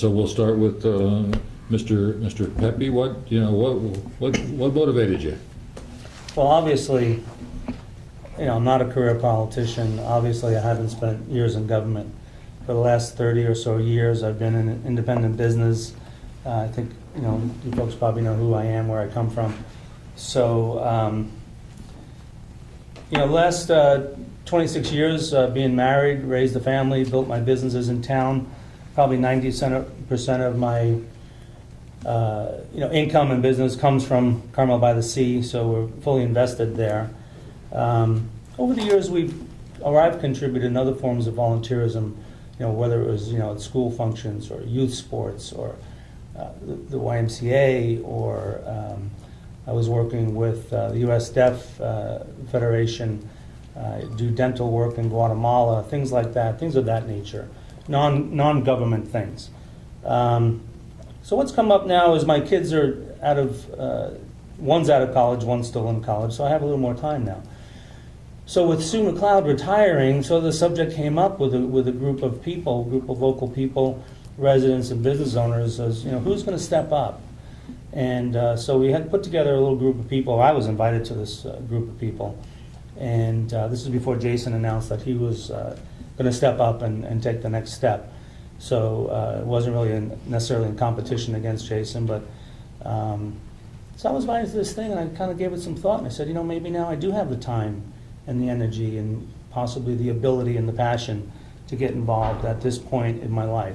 So we'll start with Mr. Pepe. What motivated you? Well, obviously, I'm not a career politician. Obviously, I haven't spent years in government. For the last 30 or so years, I've been in independent business. I think, you folks probably know who I am, where I come from. So, last 26 years being married, raised a family, built my businesses in town. Probably 90% of my income and business comes from Carmel by the Sea, so we're fully invested there. Over the years, I've contributed in other forms of volunteerism, whether it was at school functions or youth sports or the YMCA, or I was working with the U.S. Deaf Federation, do dental work in Guatemala, things like that, things of that nature, non-government things. So what's come up now is my kids are one's out of college, one's still in college, so I have a little more time now. So with Sue McLeod retiring, so the subject came up with a group of local people, residents and business owners, as who's going to step up? And so we had put together a little group of people. I was invited to this group of people, and this is before Jason announced that he was going to step up and take the next step. So it wasn't really necessarily in competition against Jason, but so I was invited to this thing, and I kind of gave it some thought, and I said, maybe now I do have the time and the energy and possibly the ability and the passion to get involved at this point in my life.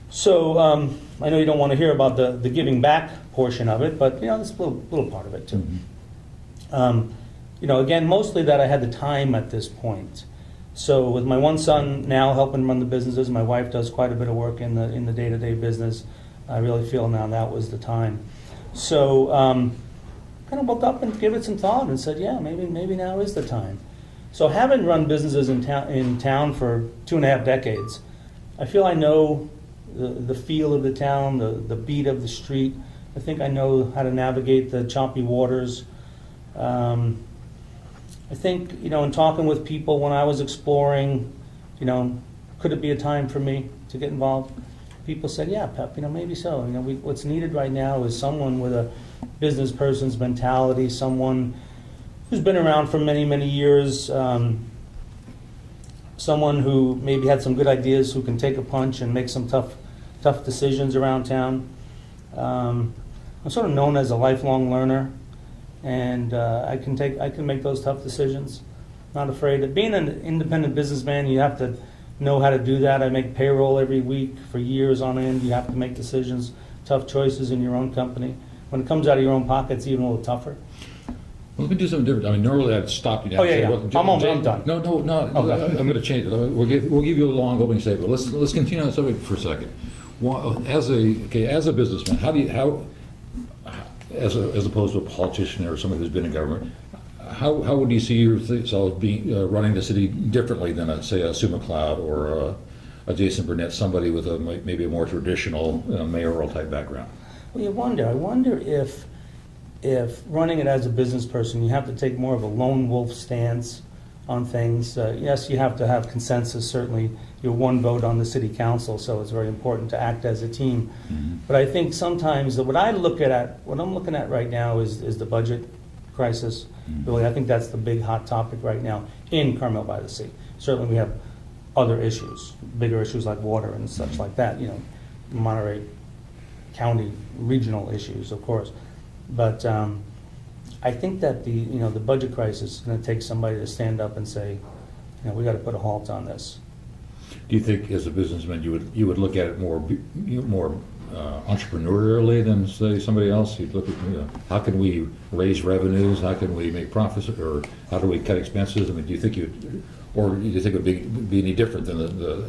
So I know you don't want to hear about the giving back portion of it, but it's a little part of it too. Mm-hmm. Again, mostly that I had the time at this point. So with my one son now helping run the businesses, my wife does quite a bit of work in the day-to-day business. I really feel now that was the time. So kind of woke up and gave it some thought and said, yeah, maybe now is the time. So having run businesses in town for 2.5 decades, I feel I know the feel of the town, the beat of the street. I think I know how to navigate the choppy waters. I think, in talking with people when I was exploring, could it be a time for me to get involved? People said, yeah, Pep, maybe so. What's needed right now is someone with a business person's mentality, someone who's been around for many, many years, someone who maybe had some good ideas, who can take a punch and make some tough decisions around town. I'm sort of known as a lifelong learner, and I can make those tough decisions. Not afraid of being an independent businessman. You have to know how to do that. I make payroll every week for years on end. You have to make decisions, tough choices in your own company. When it comes out of your own pocket, it's even a little tougher. Well, let me do something different. Normally I'd stop you down. Oh, yeah. I'm done. No. Okay. I'm going to change it. We'll give you a long opening statement. Let's continue on the subject for a second. As a businessman, as opposed to a politician or somebody who's been in government, how would you see yourself running the city differently than, say, a Sue McLeod or a Jason Burnett, somebody with maybe a more traditional mayoral type background? Well, I wonder if running it as a business person, you have to take more of a lone wolf stance on things. Yes, you have to have consensus. Certainly, you're one vote on the city council, so it's very important to act as a team. Mm-hmm. But I think sometimes what I'm looking at right now is the budget crisis. Mm-hmm. Really, I think that's the big hot topic right now in Carmel by the Sea. Certainly, we have other issues, bigger issues like water and such like that. Monterey County regional issues, of course. But I think that the budget crisis is going to take somebody to stand up and say, we got to put a halt on this. Do you think, as a businessman, you would look at it more entrepreneurially than, say, somebody else? You'd look at how can we raise revenues, how can we make profits, or how do we cut expenses? Do you think it would be any different than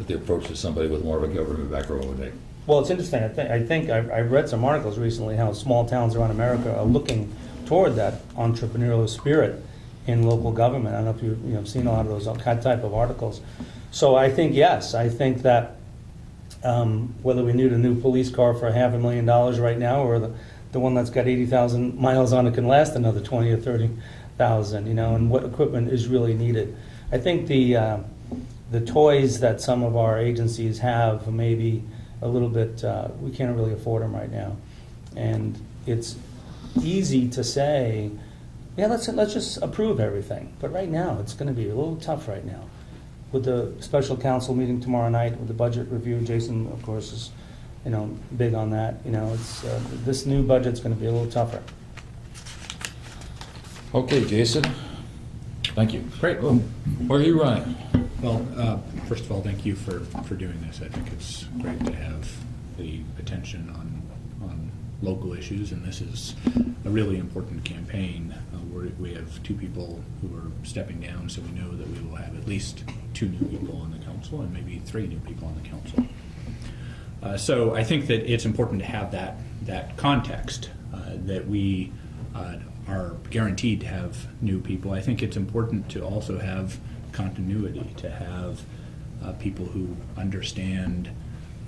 the approach that somebody with more of a government background would take? Well, it's interesting. I think I've read some articles recently how small towns around America are looking toward that entrepreneurial spirit in local government. I don't know if you've seen a lot of those type of articles. So I think, yes, I think that whether we need a new police car for $500,000 right now, or the one that's got 80,000 miles on it can last another 20 or 30,000, and what equipment is really needed. I think the toys that some of our agencies have maybe a little bit, we can't really afford them right now. And it's easy to say, yeah, let's just approve everything. But right now, it's going to be a little tough right now. With the special council meeting tomorrow night, with the budget review, Jason, of course, is, big on that. It's this new budget's going to be a little tougher. Okay, Jason, thank you. Great. Where are you running? Well, first of all, thank you for doing this. I think it's great to have the attention on local issues, and this is a really important campaign. We have 2 people who are stepping down, so we know that we will have at least 2 new people on the council and maybe 3 new people on the council. So I think that it's important to have that context, that we are guaranteed to have new people. I think it's important to also have continuity, to have people who understand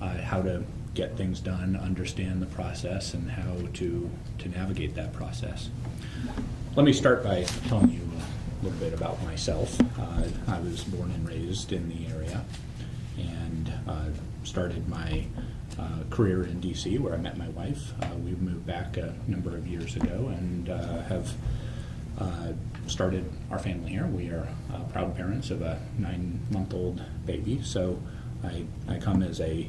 how to get things done, understand the process, and how to navigate that process. Let me start by telling you a little bit about myself. I was born and raised in the area, and started my career in D.C., where I met my wife. We moved back a number of years ago and have started our family here. We are proud parents of a 9-month-old baby, so I come as a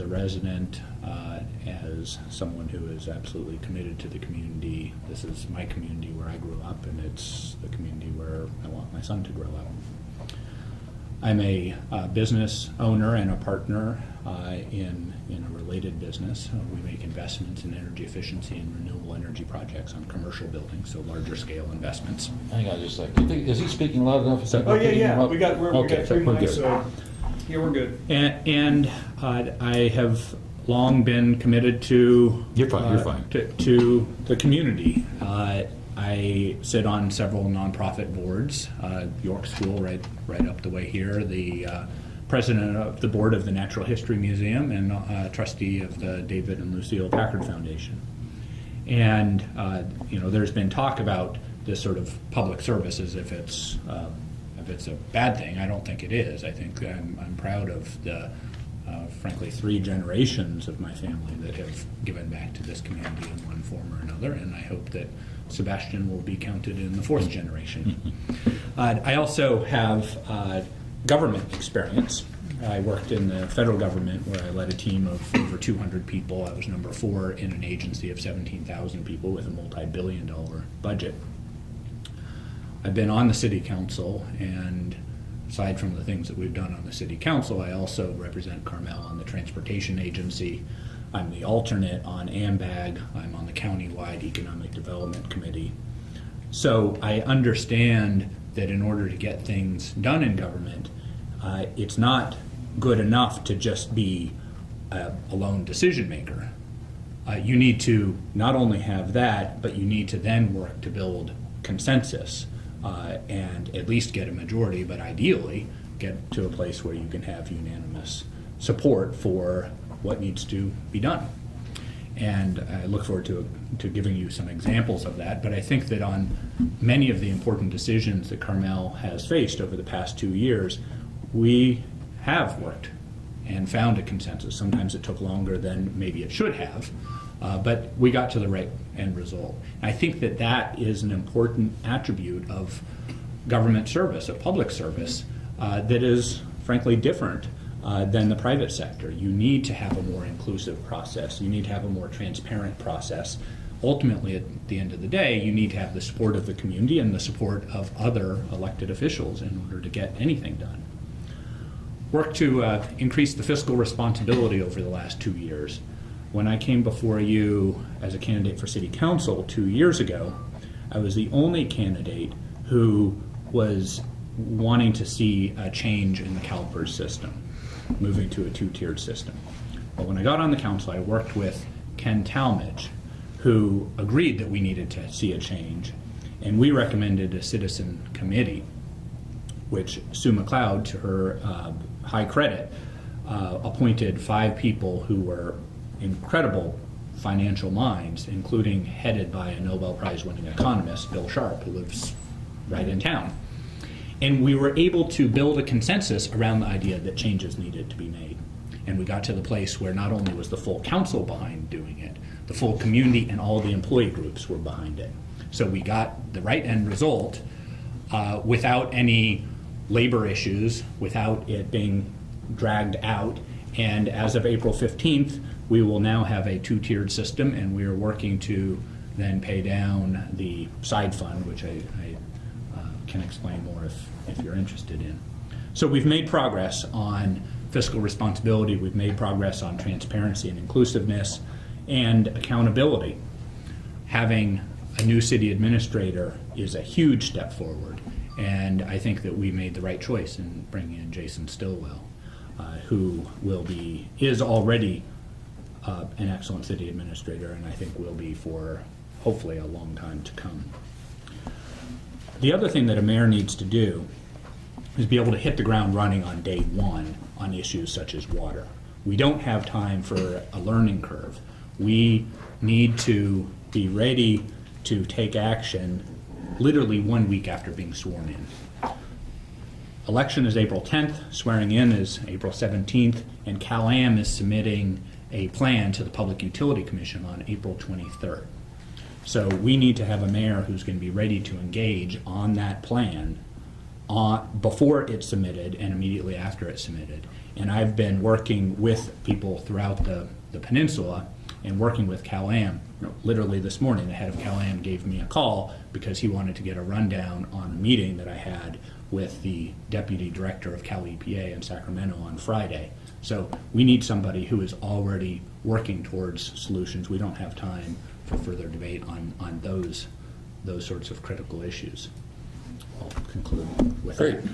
resident, as someone who is absolutely committed to the community. This is my community where I grew up, and it's the community where I want my son to grow up. I'm a business owner and a partner in a related business. We make investments in energy efficiency and renewable energy projects on commercial buildings, so larger scale investments. Hang on just a second. Is he speaking loud enough? Is that Oh, okay? yeah. We got 3 we're mics, good. so yeah, we're good. And I have long been committed to You're fine. To the community. I sit on several nonprofit boards. York School, right up the way here. The president of the board of the Natural History Museum, and trustee of the David and Lucille Packard Foundation. And there's been talk about this sort of public service as if it's a bad thing. I don't think it is. I think I'm proud of the frankly 3 generations of my family that have given back to this community in one form or another, and I hope that Sebastian will be counted in the 4th generation. I also have government experience. I worked in the federal government, where I led a team of over 200 people. I was number 4 in an agency of 17,000 people with a multi-billion-dollar budget. I've been on the city council, and aside from the things that we've done on the city council, I also represent Carmel on the transportation agency. I'm the alternate on AMBAG. I'm on the countywide economic development committee. So I understand that in order to get things done in government, it's not good enough to just be a lone decision maker. You need to not only have that, but you need to then work to build consensus and at least get a majority, but ideally get to a place where you can have unanimous support for what needs to be done. And I look forward to giving you some examples of that, but I think that on many of the important decisions that Carmel has faced over the past 2 years, we have worked and found a consensus. Sometimes it took longer than maybe it should have, but we got to the right end result. And I think that that is an important attribute of government service, of public service, that is frankly different than the private sector. You need to have a more inclusive process. You need to have a more transparent process. Ultimately, at the end of the day, you need to have the support of the community and the support of other elected officials in order to get anything done. Work to increase the fiscal responsibility over the last 2 years. When I came before you as a candidate for city council 2 years ago, I was the only candidate who was wanting to see a change in the CalPERS system, moving to a 2-tiered system. But when I got on the council, I worked with Ken Talmadge, who agreed that we needed to see a change, and we recommended a citizen committee, which Sue McLeod, to her high credit, appointed 5 people who were incredible financial minds, including headed by a Nobel Prize-winning economist, Bill Sharp, who lives right in town. And we were able to build a consensus around the idea that changes needed to be made. And we got to the place where not only was the full council behind doing it, the full community and all the employee groups were behind it. So we got the right end result without any labor issues, without it being dragged out. And as of April 15th, we will now have a two-tiered system, and we are working to then pay down the side fund, which I can explain more if you're interested in. So we've made progress on fiscal responsibility, we've made progress on transparency and inclusiveness and accountability. Having a new city administrator is a huge step forward, and I think that we made the right choice in bringing in Jason Stillwell, who is already an excellent city administrator, and I think will be for hopefully a long time to come. The other thing that a mayor needs to do is be able to hit the ground running on day one on issues such as water. We don't have time for a learning curve. We need to be ready to take action literally 1 week after being sworn in. Election is April 10th, swearing in is April 17th, and Cal-Am is submitting a plan to the Public Utility Commission on April 23rd. So we need to have a mayor who's going to be ready to engage on that plan before it's submitted and immediately after it's submitted. And I've been working with people throughout the peninsula and working with Cal-Am. Literally this morning, the head of Cal-Am gave me a call because he wanted to get a rundown on a meeting that I had with the deputy director of Cal EPA in Sacramento on Friday. So we need somebody who is already working towards solutions. We don't have time for further debate on those sorts of critical issues. I'll conclude with Great. that.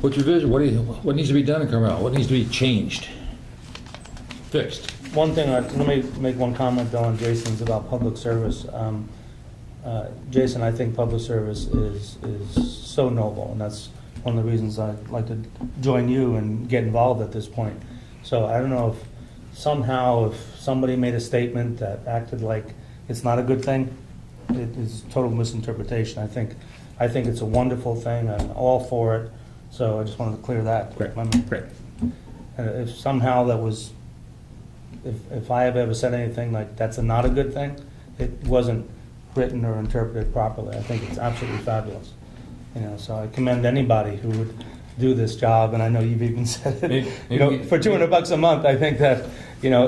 What's your vision? What needs to be done in Carmel? What needs to be changed? Fixed? One thing, let me make one comment though on Jason's about public service. Jason, I think public service is so noble, and that's one of the reasons I'd like to join you and get involved at this point. So I don't know if somebody made a statement that acted like it's not a good thing, it is total misinterpretation. I think it's a wonderful thing. I'm all for it. So I just wanted to clear that. Great. Great. And if somehow that was, if I have ever said anything like that's not a good thing, it wasn't written or interpreted properly. I think it's absolutely fabulous. So I commend anybody who would do this job, and I know you've even said it. For $200 a month, I think that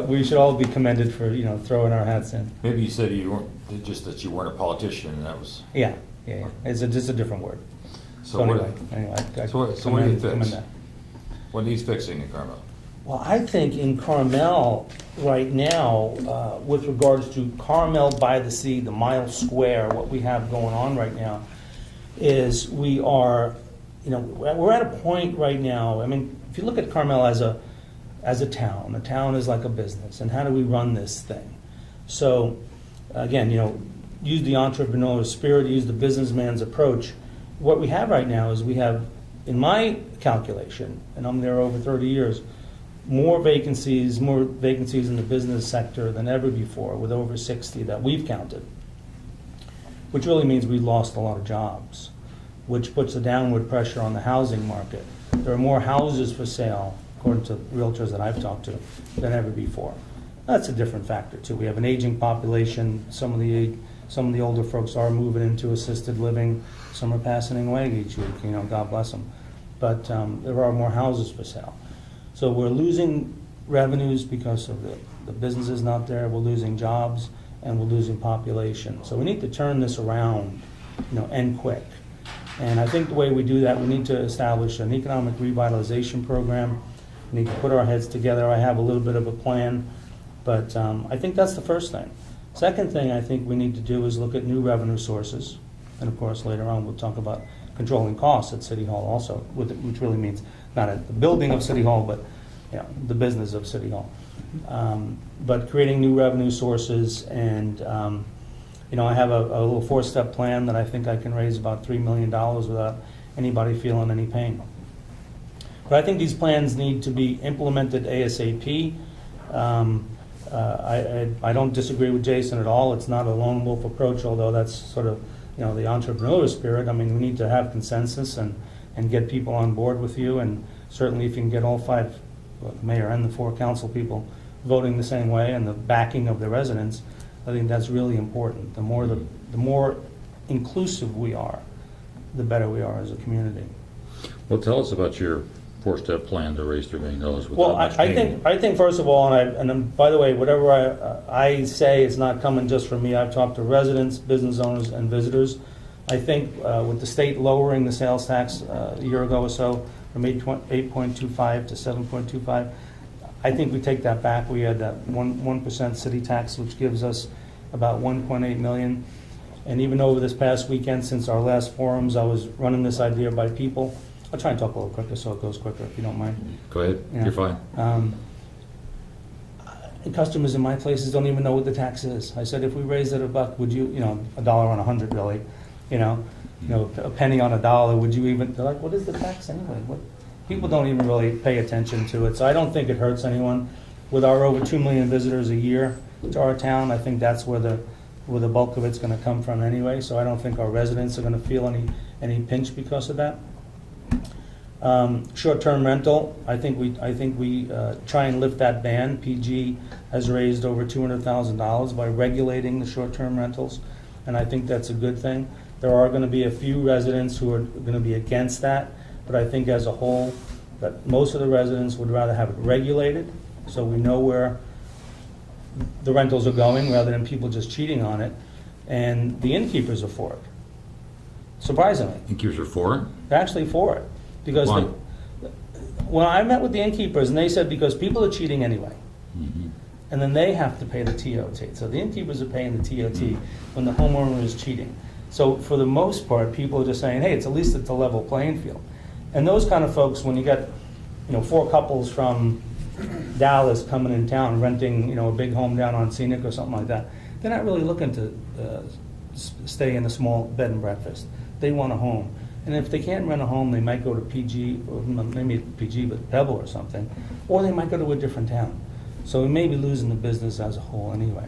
we should all be commended for throwing our hats in. Maybe you said you weren't, just that you weren't a politician, and that was. Yeah. It's just a different word. So anyway, so what do you fix? What needs fixing in Carmel? Well, I think in Carmel right now, with regards to Carmel by the Sea, the mile square, what we have going on right now is we are, we're at a point right now. I mean, if you look at Carmel as a town is like a business, and how do we run this thing? So, again, use the entrepreneurial spirit, use the businessman's approach. What we have right now is we have, in my calculation, and I'm there over 30 years, more vacancies in the business sector than ever before, with over 60 that we've counted, which really means we lost a lot of jobs, which puts a downward pressure on the housing market. There are more houses for sale, according to realtors that I've talked to, than ever before. That's a different factor too. We have an aging population. Some of the older folks are moving into assisted living. Some are passing away each week. God bless them. But there are more houses for sale. So we're losing revenues because of the businesses not there. We're losing jobs, and we're losing population. So we need to turn this around, and quick. And I think the way we do that, we need to establish an economic revitalization program. We need to put our heads together. I have a little bit of a plan, but I think that's the first thing. Second thing I think we need to do is look at new revenue sources. And of course, later on, we'll talk about controlling costs at City Hall also, which really means not at the building of City Hall, but the business of City Hall. But creating new revenue sources, and I have a little 4-step plan that I think I can raise about $3 million without anybody feeling any pain. But I think these plans need to be implemented ASAP. I don't disagree with Jason at all. It's not a lone wolf approach, although that's sort of the entrepreneurial spirit. I mean, we need to have consensus and get people on board with you, and certainly if you can get all 5 the mayor and the 4 council people voting the same way and the backing of the residents, I think that's really important. The more inclusive we are, the better we are as a community. Well, tell us about your 4-step plan to raise $3 million without Well, much I payment. think first of all, by the way, whatever I say is not coming just from me. I've talked to residents, business owners, and visitors. I think with the state lowering the sales tax a year ago or so from 8.25 to 7.25, I think we take that back. We had that 1% city tax, which gives us about 1.8 million. And even over this past weekend, since our last forums, I was running this idea by people. I'll try and talk a little quicker so it goes quicker, if you don't mind. Go ahead, Yeah. you're fine. And customers in my places don't even know what the tax is. I said, if we raised it $1, would you, $1 on 100 really, a penny on $1, would you even, they're like, what is the tax anyway? What? People don't even really pay attention to it, so I don't think it hurts anyone. With our over 2 million visitors a year to our town, I think that's where the bulk of it's gonna come from anyway, so I don't think our residents are gonna feel any pinch because of that. Short-term rental, I think we try and lift that ban. PG has raised over $200,000 by regulating the short-term rentals, and I think that's a good thing. There are going to be a few residents who are going to be against that, but I think as a whole, that most of the residents would rather have it regulated, so we know where the rentals are going rather than people just cheating on it, and the innkeepers are for it. Surprisingly. Innkeepers are for it? They're actually for it. Because Why? when I met with the innkeepers, and they said because people are cheating anyway, Mhm. and then they have to pay the TOT. So the innkeepers are paying the TOT when the homeowner is cheating. So for the most part, people are just saying, hey, at least it's a level playing field. And those kind of folks, when you get 4 couples from Dallas coming in town renting a big home down on Scenic or something like that, they're not really looking to stay in a small bed and breakfast. They want a home. And if they can't rent a home, they might go to PG, or maybe PG, but Pebble or something, or they might go to a different town. So we may be losing the business as a whole anyway.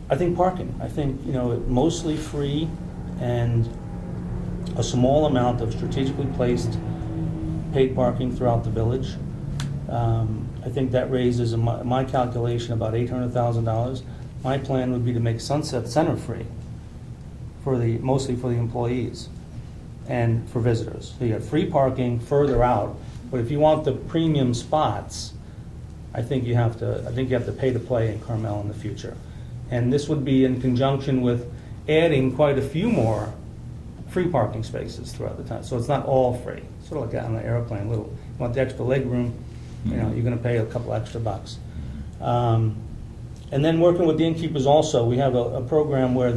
I think parking. I think, mostly free and a small amount of strategically placed paid parking throughout the village. I think that raises, in my calculation, about $800,000. My plan would be to make Sunset Center free. Mostly for the employees and for visitors. So you have free parking further out, but if you want the premium spots, I think you have to pay to play in Carmel in the future. And this would be in conjunction with adding quite a few more free parking spaces throughout the town. So it's not all free. Sort of like on an airplane, you want the extra leg room, you're gonna pay a couple extra bucks. And then working with the innkeepers also, we have a program where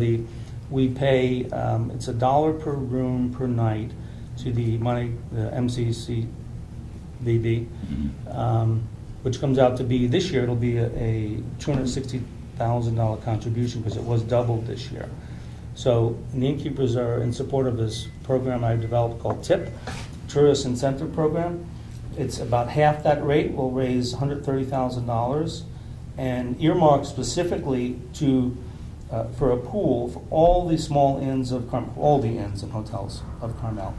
we pay, it's $1 per room per night to the MCCBB, which comes out to be, this year it'll be a $260,000 contribution because it was doubled this year. So the innkeepers are in support of this program I developed called TIP, Tourist Incentive Program. It's about half that rate, will raise $130,000 and earmarked specifically for a pool for all the small inns of Carmel, all the inns and hotels of Carmel,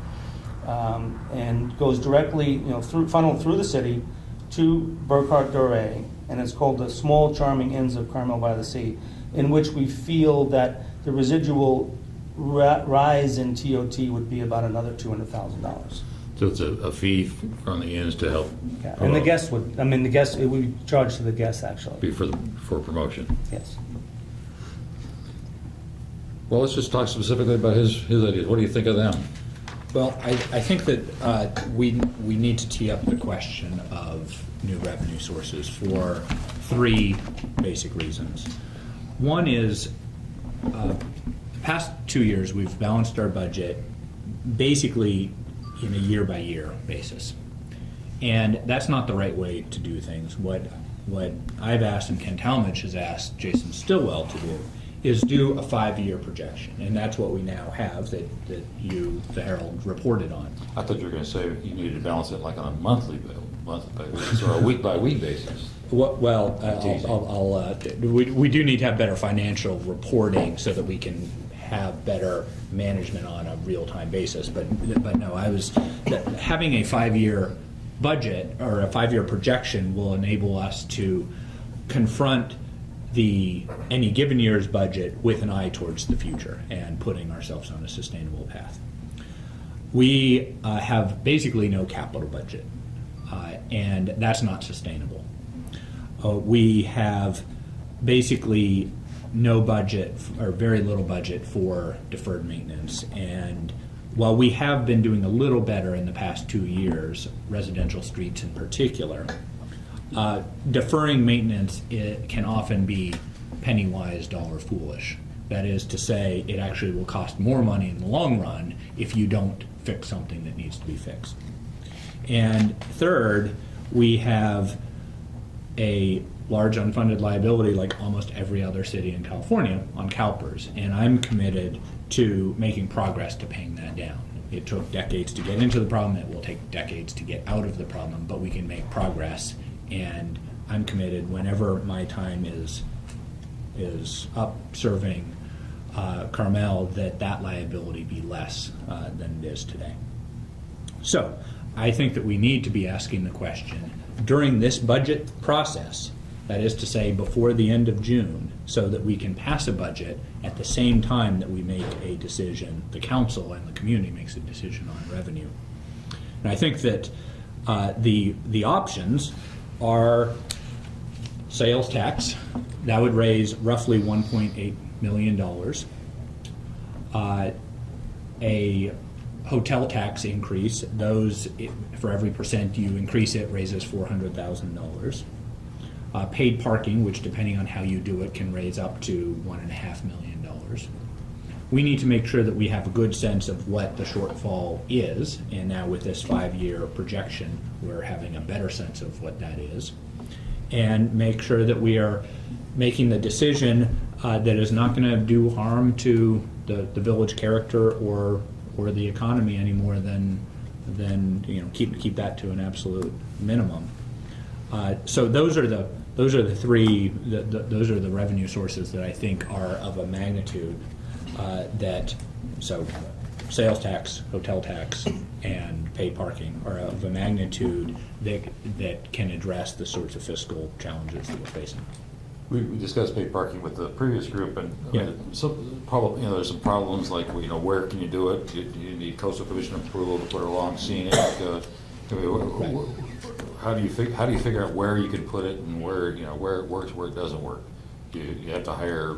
and goes directly, funneled through the city to Burkhart Doré, and it's called the Small Charming Inns of Carmel by the Sea, in which we feel that the residual rise in TOT would be about another $200,000. So it's a fee from the inns to help. Yeah, and the guests it would be charged to the guests actually. Be for promotion. Yes. Well, let's just talk specifically about his ideas. What do you think of them? Well, I think that we need to tee up the question of new revenue sources for 3 basic reasons. One is, the past 2 years, we've balanced our budget basically in a year-by-year basis. And that's not the right way to do things. What I've asked and Ken Talmadge has asked Jason Stillwell to do is do a 5-year projection, and that's what we now have that you, the Herald, reported on. I thought you were going to say you needed to balance it like on a monthly basis or a week-by-week basis. Well, we do need to have better financial reporting so that we can have better management on a real-time basis. But no, having a 5-year budget or a 5-year projection will enable us to confront any given year's budget with an eye towards the future and putting ourselves on a sustainable path. We have basically no capital budget, and that's not sustainable. We have basically no budget or very little budget for deferred maintenance, and while we have been doing a little better in the past 2 years, residential streets in particular, deferring maintenance, it can often be penny wise, dollar foolish. That is to say, it actually will cost more money in the long run if you don't fix something that needs to be fixed. And third, we have a large unfunded liability, like almost every other city in California, on CalPERS, and I'm committed to making progress to paying that down. It took decades to get into the problem, it will take decades to get out of the problem, but we can make progress, and I'm committed whenever my time is up serving Carmel that liability be less than it is today. So I think that we need to be asking the question during this budget process, that is to say before the end of June, so that we can pass a budget at the same time that we make a decision, the council and the community makes a decision on revenue. And I think that the options are sales tax. That would raise roughly $1.8 million. A hotel tax increase, those, for every percent you increase it, raises $400,000. Paid parking, which depending on how you do it can raise up to $1.5 million. We need to make sure that we have a good sense of what the shortfall is, and now with this 5-year projection, we're having a better sense of what that is, and make sure that we are making the decision that is not going to do harm to the village character or the economy any more than keep that to an absolute minimum. So those are the revenue sources that I think are of a magnitude so sales tax, hotel tax, and paid parking are of a magnitude that can address the sorts of fiscal challenges that we're facing. We discussed paid parking with the previous group, and Yeah. there's some problems like, where can you do it? Do you need coastal commission approval to put it along scenic? Right. How do you figure out where you can put it and where it works, where it doesn't work? Do you have to hire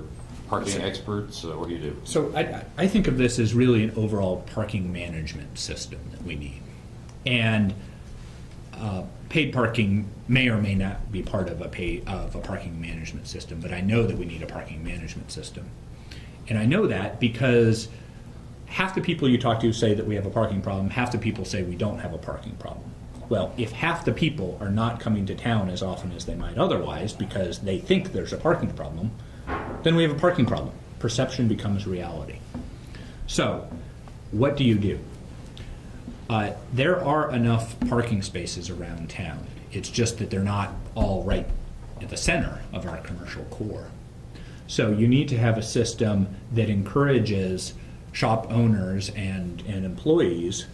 parking experts? What do you do? So I think of this as really an overall parking management system that we need. And paid parking may or may not be part of a parking management system, but I know that we need a parking management system. And I know that because half the people you talk to say that we have a parking problem, half the people say we don't have a parking problem. Well, if half the people are not coming to town as often as they might otherwise because they think there's a parking problem, then we have a parking problem. Perception becomes reality. So, what do you do? There are enough parking spaces around town. It's just that they're not all right at the center of our commercial core. So you need to have a system that encourages shop owners and employees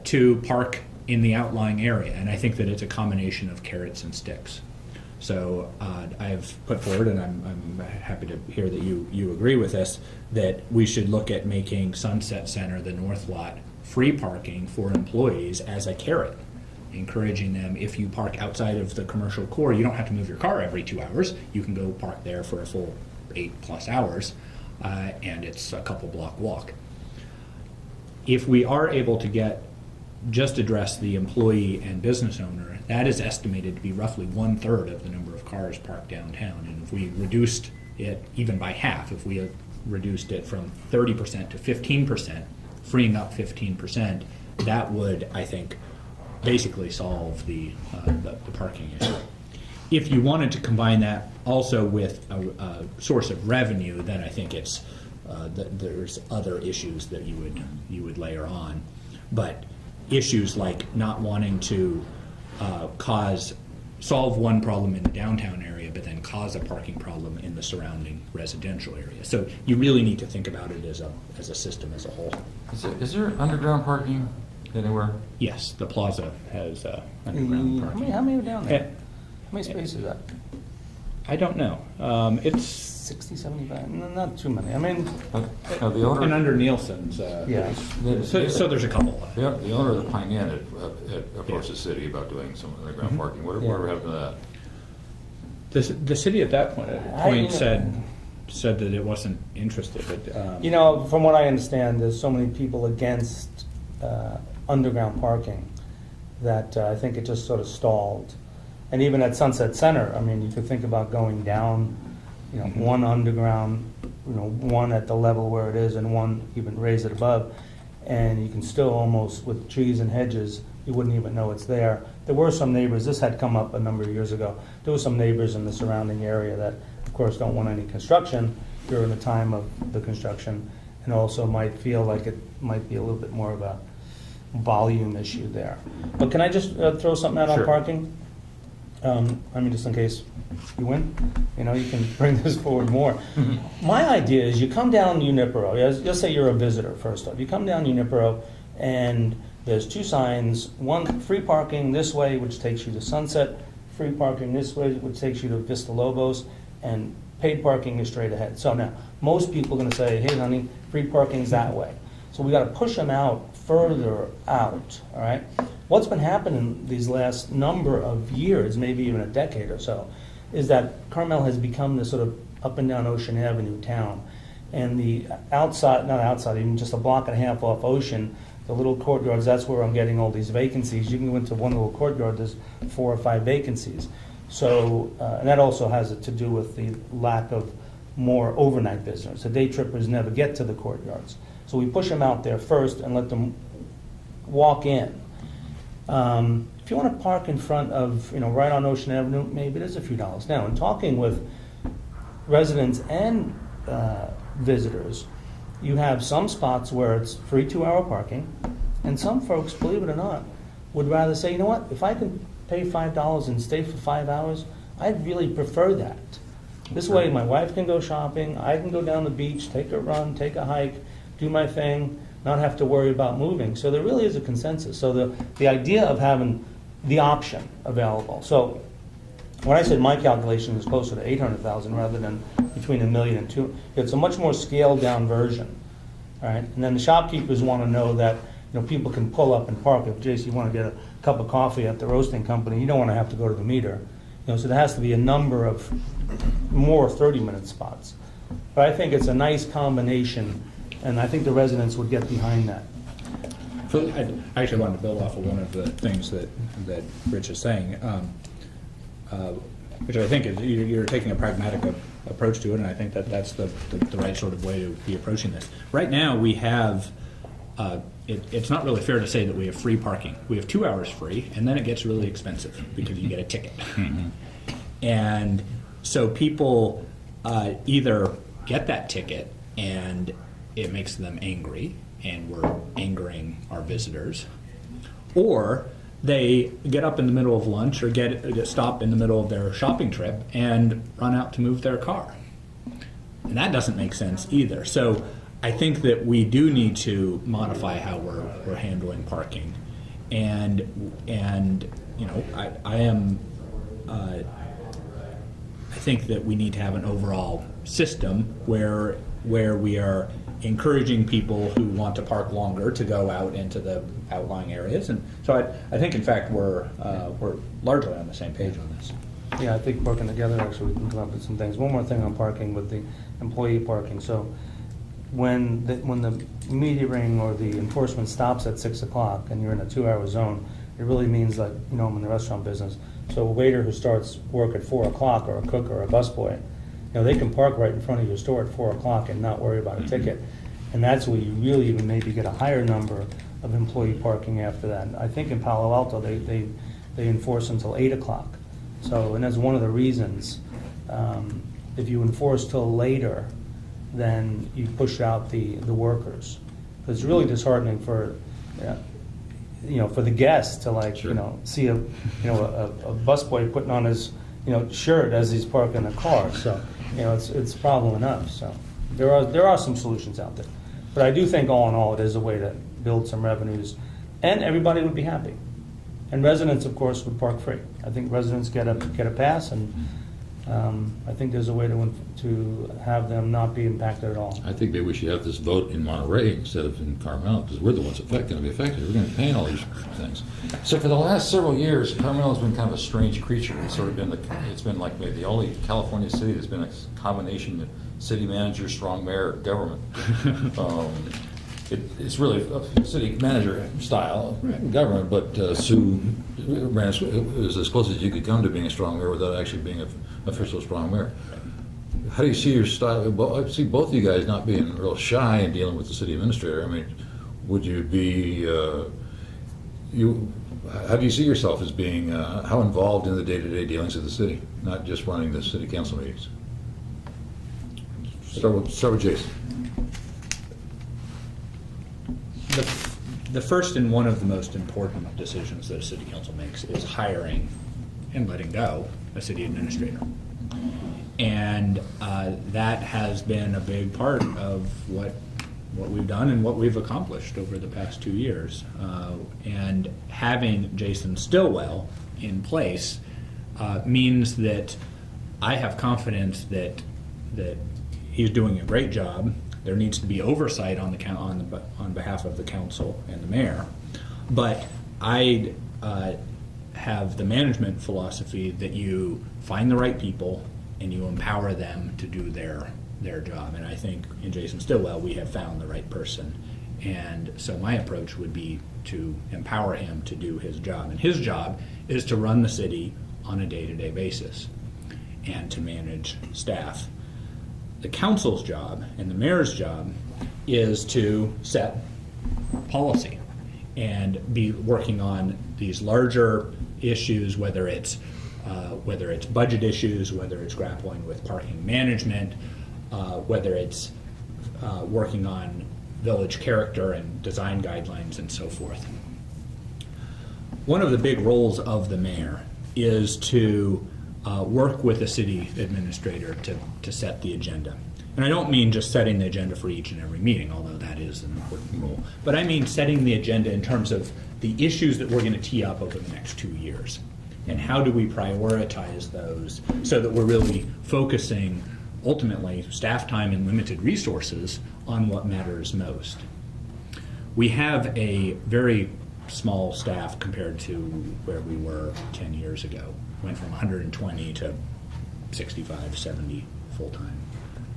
to park in the outlying area. And I think that it's a combination of carrots and sticks. So I've put forward, and I'm happy to hear that you agree with this, that we should look at making Sunset Center, the North Lot, free parking for employees as a carrot, encouraging them, if you park outside of the commercial core, you don't have to move your car every 2 hours. You can go park there for a full 8+ hours, and it's a couple block walk. If we are able to just address the employee and business owner, that is estimated to be roughly 1/3 of the number of cars parked downtown. And if we reduced it even by half, if we reduced it from 30% to 15%, freeing up 15%, that would, I think, basically solve the parking issue. If you wanted to combine that also with a source of revenue, then I think it's there's other issues that you would layer on. But issues like not wanting to solve one problem in the downtown area, but then cause a parking problem in the surrounding residential area. So you really need to think about it as a system as a whole. Is there underground parking anywhere? Yes, the plaza has underground parking. How many are down there? Yeah. How many spaces is that? I don't know. It's 60, 75? No, not too many. I mean, Now, the owner. and under Nielsen's. yeah. So there's a couple. The owner of the Pine Inn had approached the city about doing some underground parking. Whatever happened to that? The city at that point I- said that it wasn't interested. But, You know, from what I understand, there's so many people against underground parking that I think it just sort of stalled. And even at Sunset Center, I mean, you could think about going down, you know, one underground, you know, one at the level where it is and one even raise it above. And you can still almost, with trees and hedges, you wouldn't even know it's there. There were some neighbors, this had come up a number of years ago, there were some neighbors in the surrounding area that, of course, don't want any construction during the time of the construction, and also might feel like it might be a little bit more of a volume issue there. But can I just throw something out on Sure. parking? I mean, just in case you win, you know, you can bring this forward more. My idea is you come down Junipero, just say you're a visitor first off. You come down Junipero and there's two signs, one free parking this way, which takes you to Sunset, free parking this way, which takes you to Vista Lobos, and paid parking is straight ahead. So now, most people are gonna say, hey honey, free parking's that way. So we gotta push them out further out, all right? What's been happening these last number of years, maybe even a decade or so, is that Carmel has become this sort of up and down Ocean Avenue town. And the outside, not outside, even just a block and a half off Ocean, the little courtyards, that's where I'm getting all these vacancies. You can go into one little courtyard, there's 4 or 5 vacancies. So, and that also has to do with the lack of more overnight visitors. The day trippers never get to the courtyards. So we push them out there first and let them walk in. If you want to park in front of, you know, right on Ocean Avenue, maybe it is a few dollars. Now, in talking with residents and visitors, you have some spots where it's free 2-hour parking, and some folks, believe it or not, would rather say, you know what, if I can pay $5 and stay for 5 hours, I'd really prefer that. This way, my wife can go shopping, I can go down the beach, take a run, take a hike, do my thing, not have to worry about moving. So there really is a consensus. So the idea of having the option available. So when I said my calculation is closer to 800,000 rather than between $1 million and $2 million, it's a much more scaled down version. All right? And then the shopkeepers want to know that, you know, people can pull up and park. If Jason, you want to get a cup of coffee at the roasting company, you don't want to have to go to the meter. You know, so there has to be a number of more 30-minute spots. But I think it's a nice combination, and I think the residents would get behind that. I actually wanted to build off of one of the things that Rich is saying, which I think is you're taking a pragmatic approach to it, and I think that that's the right sort of way to be approaching this. Right now, we have, it's not really fair to say that we have free parking. We have 2 hours free, and then it gets really expensive because you get a ticket. And so people either get that ticket and it makes them angry, and we're angering our visitors, or they get up in the middle of lunch or stop in the middle of their shopping trip and run out to move their car. And that doesn't make sense either. So I think that we do need to modify how we're handling parking. And you know, I think that we need to have an overall system where we are encouraging people who want to park longer to go out into the outlying areas. And so I think, in fact, we're largely on the same page on this. Yeah, I think working together, actually, we can come up with some things. One more thing on parking with the employee parking. So when the metering or the enforcement stops at 6 o'clock and you're in a 2-hour zone, it really means, like, you know, I'm in the restaurant business. So a waiter who starts work at 4 o'clock, or a cook or a busboy, you know, they can park right in front of your store at 4 o'clock and not worry about a ticket. And that's where you really even maybe get a higher number of employee parking after that. And I think in Palo Alto, they enforce until 8 o'clock. So, and that's one of the reasons, if you enforce till later, then you push out the workers. Because it's really disheartening for, you know, for the guests to, like, Sure. you know, see a busboy putting on his, you know, shirt as he's parking the car. So, you know, it's problem enough. So there are some solutions out there. But I do think all in all, it is a way to build some revenues and everybody would be happy. And residents, of course, would park free. I think residents get a pass, and I think there's a way to have them not be impacted at all. I think maybe we should have this vote in Monterey instead of in Carmel, because we're the ones going to be affected. We're going to be paying all these things. So for the last several years, Carmel has been kind of a strange creature. It's sort of been it's been like maybe the only California city that's been a combination of city manager, strong mayor, government. It's really a city manager style government, but Sue ran was as close as you could come to being a strong mayor without actually being an official strong mayor. How do you see your style? Well, I see both of you guys not being real shy in dealing with the city administrator. I mean, would you be how do you see yourself as being how involved in the day-to-day dealings of the city, not just running the city council meetings? Start with Jason. The first and one of the most important decisions that a city council makes is hiring and letting go a city administrator. And that has been a big part of what we've done and what we've accomplished over the past 2 years. And having Jason Stillwell in place means that I have confidence that he's doing a great job. There needs to be oversight on behalf of the council and the mayor, but I have the management philosophy that you find the right people and you empower them to do their job. And I think in Jason Stillwell we have found the right person, and so my approach would be to empower him to do his job. And his job is to run the city on a day-to-day basis and to manage staff. The council's job and the mayor's job is to set policy and be working on these larger issues, whether it's budget issues, whether it's grappling with parking management, whether it's working on village character and design guidelines and so forth. One of the big roles of the mayor is to work with the city administrator to set the agenda. And I don't mean just setting the agenda for each and every meeting, although that is an important role, but I mean setting the agenda in terms of the issues that we're going to tee up over the next 2 years. And how do we prioritize those so that we're really focusing, ultimately, staff time and limited resources on what matters most. We have a very small staff compared to where we were 10 years ago. Went from 120 to 65, 70 full-time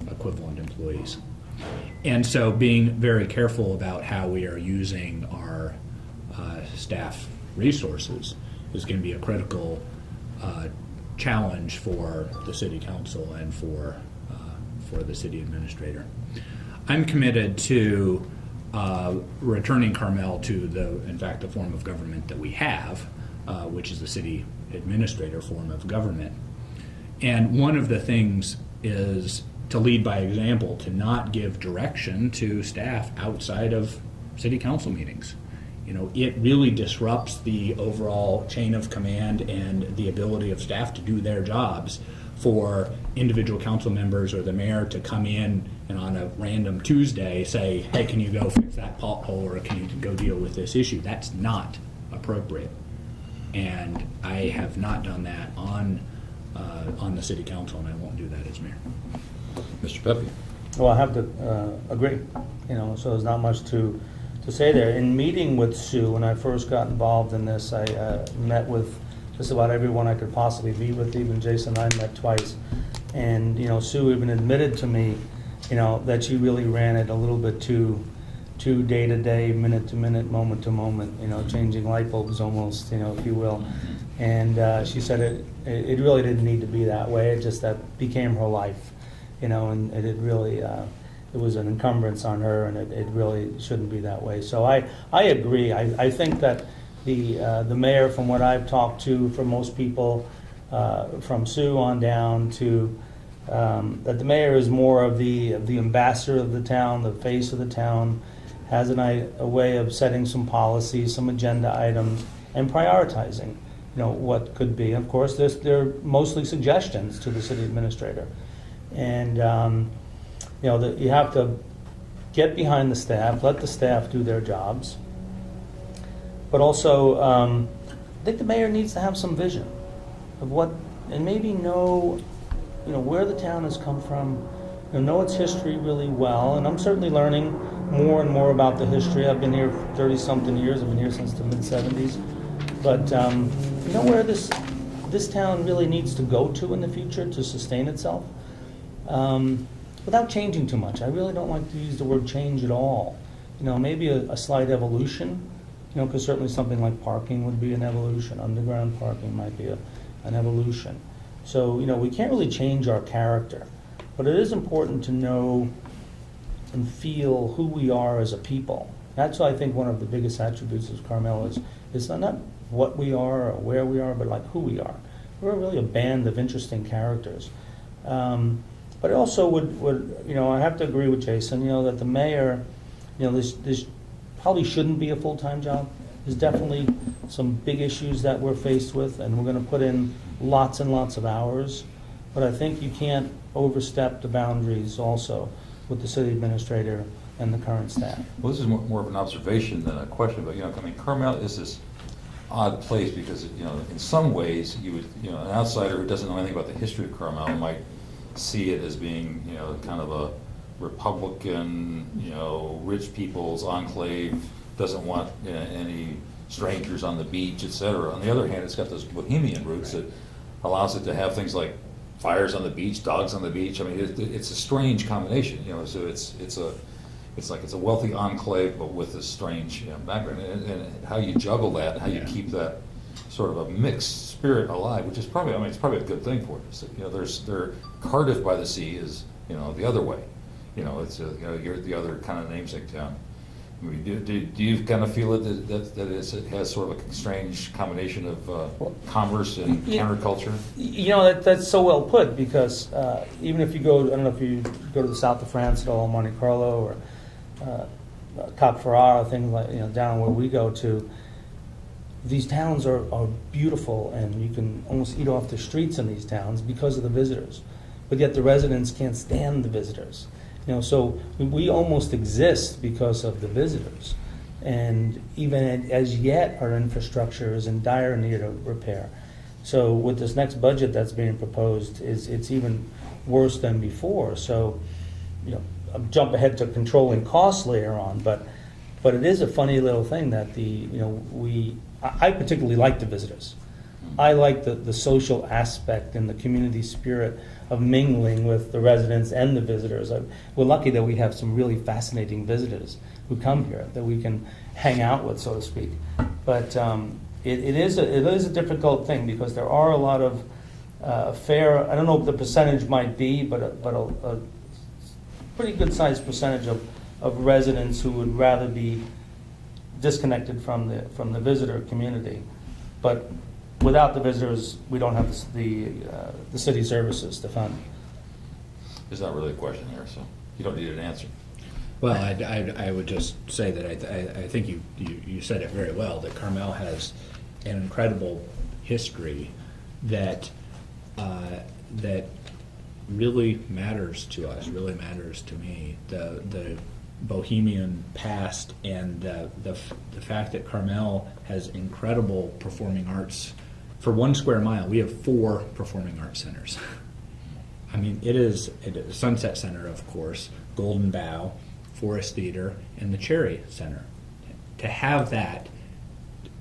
equivalent employees. And so being very careful about how we are using our staff resources is going to be a critical challenge for the city council and for the city administrator. I'm committed to returning Carmel to the form of government that we have, which is the city administrator form of government. And one of the things is to lead by example, to not give direction to staff outside of city council meetings. You know, it really disrupts the overall chain of command and the ability of staff to do their jobs for individual council members or the mayor to come in and on a random Tuesday say, hey, can you go fix that pothole, or can you go deal with this issue? That's not appropriate. And I have not done that on the city council, and I won't do that as mayor. Mr. Pepe. Well, I have to agree, so there's not much to say there. In meeting with Sue, when I first got involved in this, I met with just about everyone I could possibly meet with. Even Jason and I met twice. And, Sue even admitted to me, that she really ran it a little bit too day-to-day, minute-to-minute, moment-to-moment, changing light bulbs almost, if you will. And she said it really didn't need to be that way. It just that became her life, and it really, it was an encumbrance on her, and it really shouldn't be that way. So I agree. I think that the mayor, from what I've talked to, from most people, from Sue on down to, that the mayor is more of the ambassador of the town, the face of the town, has a way of setting some policies, some agenda items, and prioritizing, what could be. Of course, they're mostly suggestions to the city administrator. And, you have to get behind the staff, let the staff do their jobs. But also, I think the mayor needs to have some vision of what, and maybe know, where the town has come from, know its history really well. And I'm certainly learning more and more about the history. I've been here 30-something years. I've been here since the mid-'70s. But where this town really needs to go to in the future to sustain itself, without changing too much. I really don't like to use the word change at all. Maybe a slight evolution, because certainly something like parking would be an evolution. Underground parking might be an evolution. So, we can't really change our character, but it is important to know and feel who we are as a people. That's why I think one of the biggest attributes of Carmel is not what we are or where we are, but like who we are. We're really a band of interesting characters. But also would I have to agree with Jason, that the mayor, this probably shouldn't be a full-time job. There's definitely some big issues that we're faced with, and we're going to put in lots and lots of hours. But I think you can't overstep the boundaries also with the city administrator and the current staff. Well, this is more of an observation than a question, but, Carmel is this odd place because, in some ways, you would, an outsider who doesn't know anything about the history of Carmel might see it as being, kind of a Republican, rich people's enclave, doesn't want any strangers on the beach, et cetera. On the other hand, it's got those bohemian roots that allows it to have things like fires on the beach, dogs on the beach. I mean, it's a strange combination, so it's a wealthy enclave, but with this strange background. And how you juggle that, how you keep that sort of a mixed spirit alive, which is probably, it's probably a good thing for us. Cardiff by the Sea is, the other way. You're the other kind of namesake town. I mean, do you kind of feel it it has sort of a strange combination of commerce and counterculture? That's so well put, because even if you go, I don't know if you go to the south of France at all, Monte Carlo or Cap Ferrara, things like, down where we go to, these towns are beautiful, and you can almost eat off the streets in these towns because of the visitors. But yet the residents can't stand the visitors. So we almost exist because of the visitors. And even as yet, our infrastructure is in dire need of repair. So with this next budget that's being proposed, it's even worse than before. So, I'll jump ahead to controlling costs later on, but it is a funny little thing that I particularly like the visitors. I like the social aspect and the community spirit of mingling with the residents and the visitors. We're lucky that we have some really fascinating visitors who come here that we can hang out with, so to speak. But it is a difficult thing, because there are a lot of I don't know what the percentage might be, but a pretty good sized percentage of residents who would rather be disconnected from the visitor community. But without the visitors, we don't have the city services to fund. There's not really a question there, so you don't need an answer. Well, I would just say that I think you said it very well, that Carmel has an incredible history that really matters to us, really matters to me. The bohemian past, and the fact that Carmel has incredible performing arts. For 1 square mile, we have 4 performing arts centers. I mean, it is Sunset Center, of course, Golden Bough, Forest Theater, and the Cherry Center. To have that,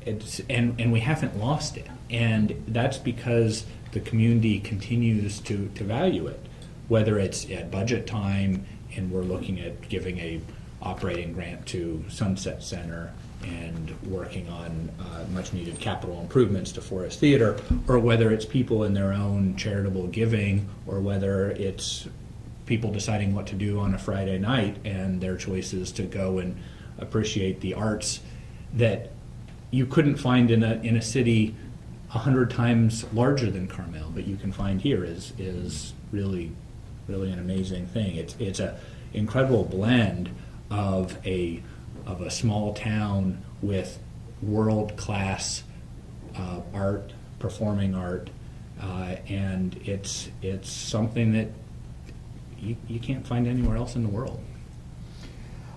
and we haven't lost it, and that's because the community continues to value it, whether it's at budget time and we're looking at giving a operating grant to Sunset Center and working on much needed capital improvements to Forest Theater, or whether it's people in their own charitable giving, or whether it's people deciding what to do on a Friday night and their choices to go and appreciate the arts that you couldn't find in a city 100 times larger than Carmel, but you can find here is really an amazing thing. It's a incredible blend of a small town with world-class art, performing art, and it's something that you can't find anywhere else in the world.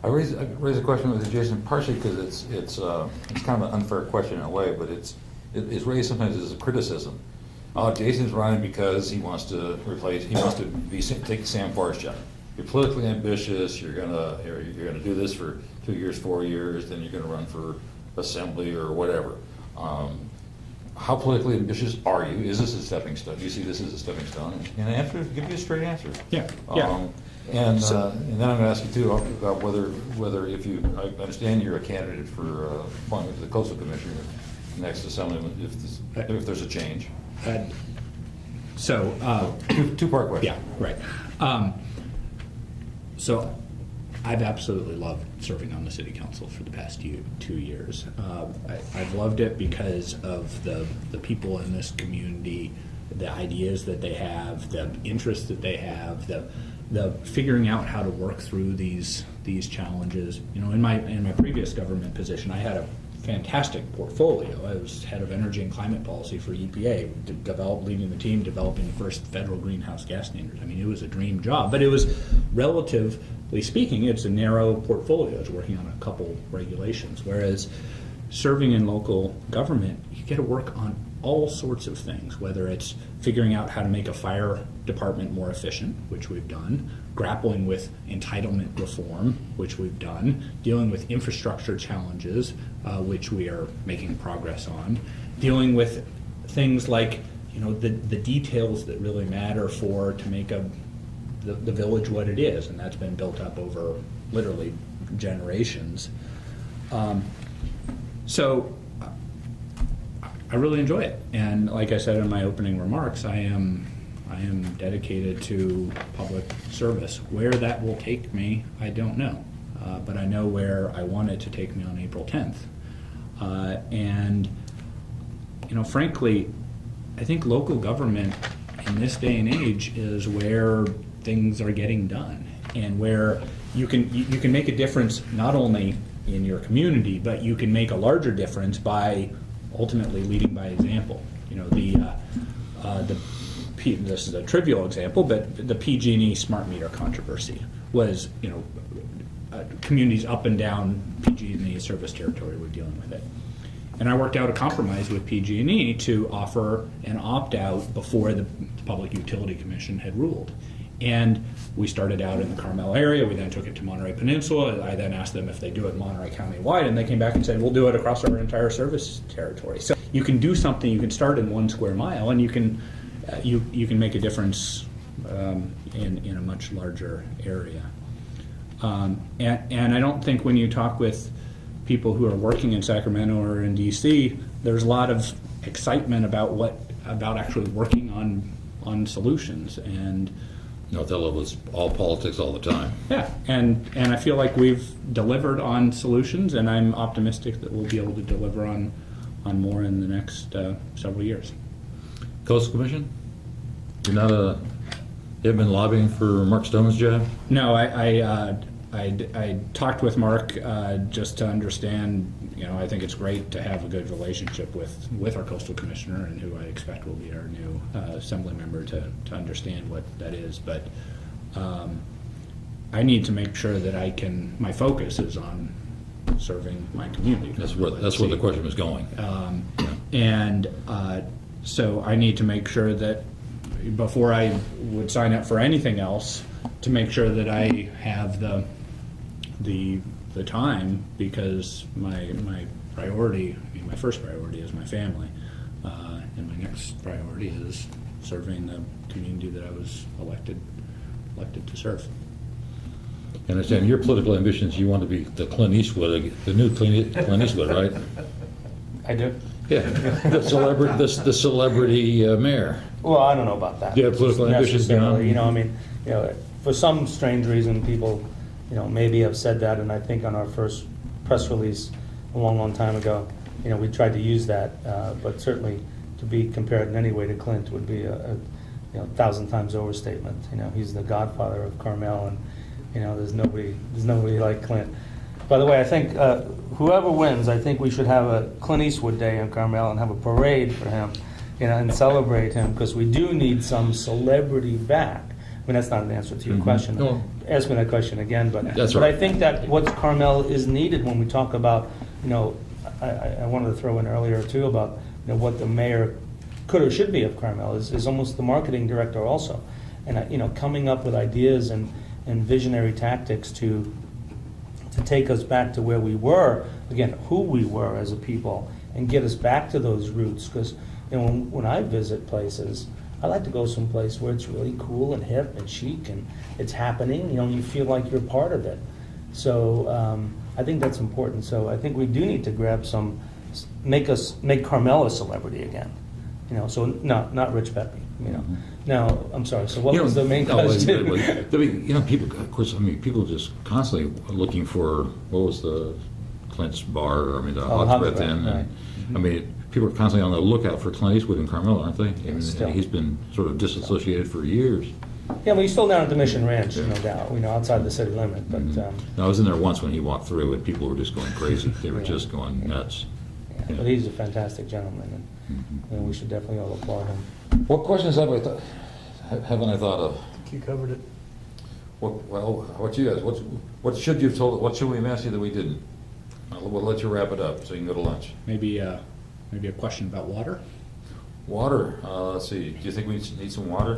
I raise a question with Jason partially because it's kind of an unfair question in a way, but it's raised sometimes as a criticism. Oh, Jason's running because he wants to take Sam Farr's job. You're politically ambitious. You're gonna do this for 2 years, 4 years, then you're gonna run for assembly or whatever. How politically ambitious are you? Is this a stepping stone? Do you see this as a stepping stone? And give you a straight answer. Yeah. And then I'm going to ask you too about whether if I understand you're a candidate for appointment to the Coastal Commission next assembly if there's a change. Two-part question. Yeah, right. So I've absolutely loved serving on the city council for the past 2 years. I've loved it because of the people in this community, the ideas that they have, the interests that they have, the figuring out how to work through these challenges. You know, in my previous government position, I had a fantastic portfolio. I was head of energy and climate policy for EPA, leading the team developing the first federal greenhouse gas standards. I mean, it was a dream job, but it was, relatively speaking, it's a narrow portfolio. I was working on a couple regulations, whereas serving in local government, you get to work on all sorts of things, whether it's figuring out how to make a fire department more efficient, which we've done, grappling with entitlement reform, which we've done, dealing with infrastructure challenges, which we are making progress on, dealing with things like, you know, the details that really matter to make the village what it is, and that's been built up over literally generations. So I really enjoy it, and like I said in my opening remarks, I am dedicated to public service. Where that will take me, I don't know, but I know where I want it to take me on April 10th. And you know, frankly, I think local government in this day and age is where things are getting done, and where you can make a difference not only in your community, but you can make a larger difference by ultimately leading by example. You know, this is a trivial example, but the PG&E smart meter controversy was, you know, communities up and down PG&E service territory were dealing with it. And I worked out a compromise with PG&E to offer an opt-out before the Public Utility Commission had ruled. And we started out in the Carmel area. We then took it to Monterey Peninsula. I then asked them if they do it Monterey County wide, and they came back and said, we'll do it across our entire service territory. So you can do something. You can start in 1 square mile, and you can make a difference in a much larger area. And I don't think when you talk with people who are working in Sacramento or in DC, there's a lot of excitement about actually working on solutions. And No, Othello was all politics all the time. yeah, and I feel like we've delivered on solutions, and I'm optimistic that we'll be able to deliver on more in the next several years. Coastal Commission? You haven't been lobbying for Mark Stone's job? No, I talked with Mark just to understand. You know, I think it's great to have a good relationship with our coastal commissioner, and who I expect will be our new assembly member, to understand what that is. But I need to make sure that my focus is on serving my community. That's where the question was going. And so I need to make sure that before I would sign up for anything else, to make sure that I have the time, because my first priority is my family, and my next priority is serving the community that I was elected to serve. I understand your political ambitions. You want to be the Clint Eastwood, the new Clint Eastwood, right? I do. Yeah, the celebrity mayor. Well, I don't know about that. Do you have political ambitions necessarily. beyond? You know, I mean, you know, for some strange reason, people, you know, maybe have said that, and I think on our first press release a long, long time ago, you know, we tried to use that, but certainly to be compared in any way to Clint would be a 1,000 times overstatement. You know, he's the godfather of Carmel, and you know, there's nobody like Clint. By the way, I think whoever wins, I think we should have a Clint Eastwood Day in Carmel and have a parade for him, you know, and celebrate him, because we do need some celebrity back. mean, that's not an answer to your question. No. Ask me that question again, but, That's but right. I think that what Carmel is needed when we talk about, I wanted to throw in earlier too about, what the mayor could or should be of Carmel is almost the marketing director also. And, coming up with ideas and visionary tactics to take us back to where we were, again, who we were as a people, and get us back to those roots. Because when I visit places, I like to go someplace where it's really cool and hip and chic and it's happening, you feel like you're part of it. So I think that's important. So I think we do need to grab make Carmel a celebrity again. So not Rich Pepe, Now, I'm sorry, so what was the main question? People, of course, people just constantly looking for, what was the Clint's bar, the Hot Breath Inn. Right. People are constantly on the lookout for Clint Eastwood in Carmel, aren't they? Still. He's been sort of disassociated for years. Yeah, well, he's still down at the Mission Ranch, no doubt, outside the city limit, but, I was in there once when he walked through, and people were just going crazy. They were just going nuts. yeah, but he's a fantastic gentleman, and we should definitely all applaud him. What questions haven't I thought of? You covered it. What you guys? What should you have told? What should we have asked you that we didn't? We'll let you wrap it up so you can go to lunch. Maybe a question about water. Water. Let's see. Do you think we need some water?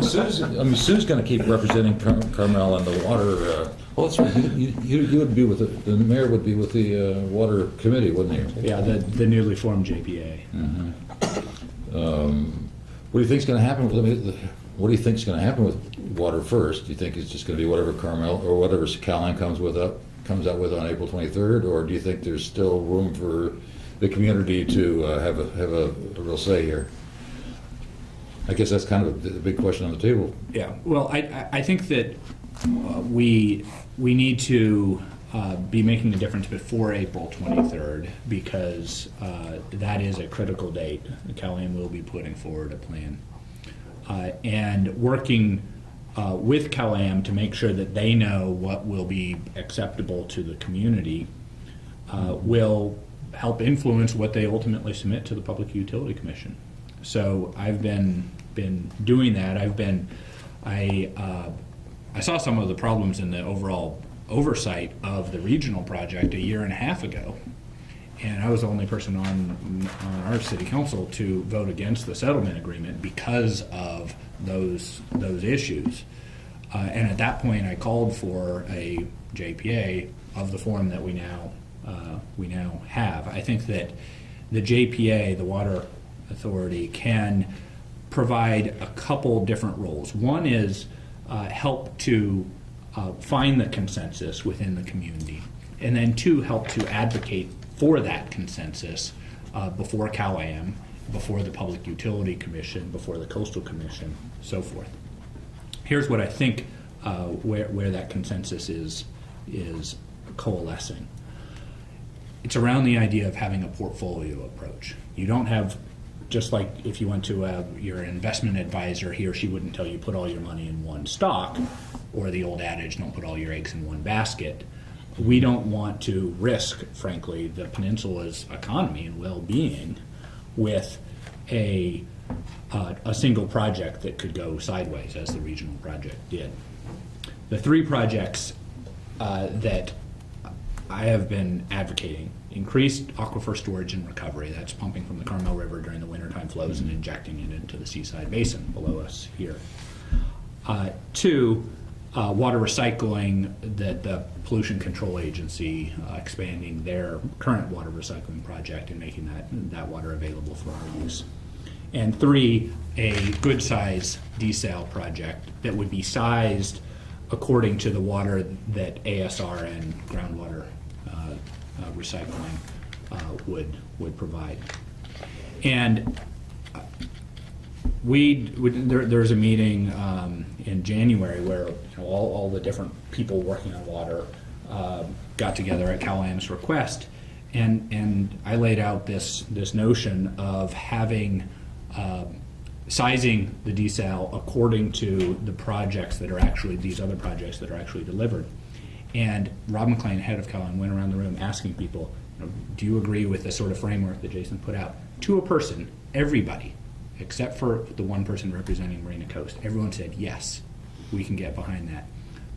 Sue's going to keep representing Carmel and the water. That's right. You would be with the mayor would be with the water committee, wouldn't he? Yeah, the newly formed JPA. What do you think's going to happen with? What do you think's going to happen with water first? Do you think it's just going to be whatever Carmel or whatever Callahan comes out with on April 23rd, or do you think there's still room for the community to have a real say here? I guess that's kind of the big question on the table. Yeah. Well, I think that we need to be making a difference before April 23rd because that is a critical date. Callahan will be putting forward a plan and working with Callahan to make sure that they know what will be acceptable to the community will help influence what they ultimately submit to the Public Utility Commission. So I've been doing that. I saw some of the problems in the overall oversight of the regional project a year and a half ago, and I was the only person on our city council to vote against the settlement agreement because of those issues. And at that point, I called for a JPA of the form that we now have. I think that the JPA, the Water Authority, can provide a couple different roles. One is help to find the consensus within the community, and then two, help to advocate for that consensus before Callahan, before the Public Utility Commission, before the Coastal Commission, so forth. Here's what I think where that consensus is coalescing. It's around the idea of having a portfolio approach. You don't have, just like if you went to your investment advisor, he or she wouldn't tell you put all your money in one stock, or the old adage, don't put all your eggs in one basket. We don't want to risk, frankly, the peninsula's economy and well-being with a single project that could go sideways, as the regional project did. The three projects that I have been advocating: increased aquifer storage and recovery, that's pumping from the Carmel River during the wintertime flows and injecting it into the Seaside Basin below us here. Two, water recycling, that the Pollution Control Agency expanding their current water recycling project and making that water available for our use. And three, a good size desal project that would be sized according to the water that ASR and groundwater recycling would provide. And there's a meeting in January where all the different people working on water got together at Callahan's request, and I laid out this notion of having sizing the desal according to the projects that are actually, these other projects that are actually delivered. And Rob McLean, head of Callahan, went around the room asking people, do you agree with the sort of framework that Jason put out? To a person, everybody except for the one person representing Marina Coast. Everyone said, yes, we can get behind that.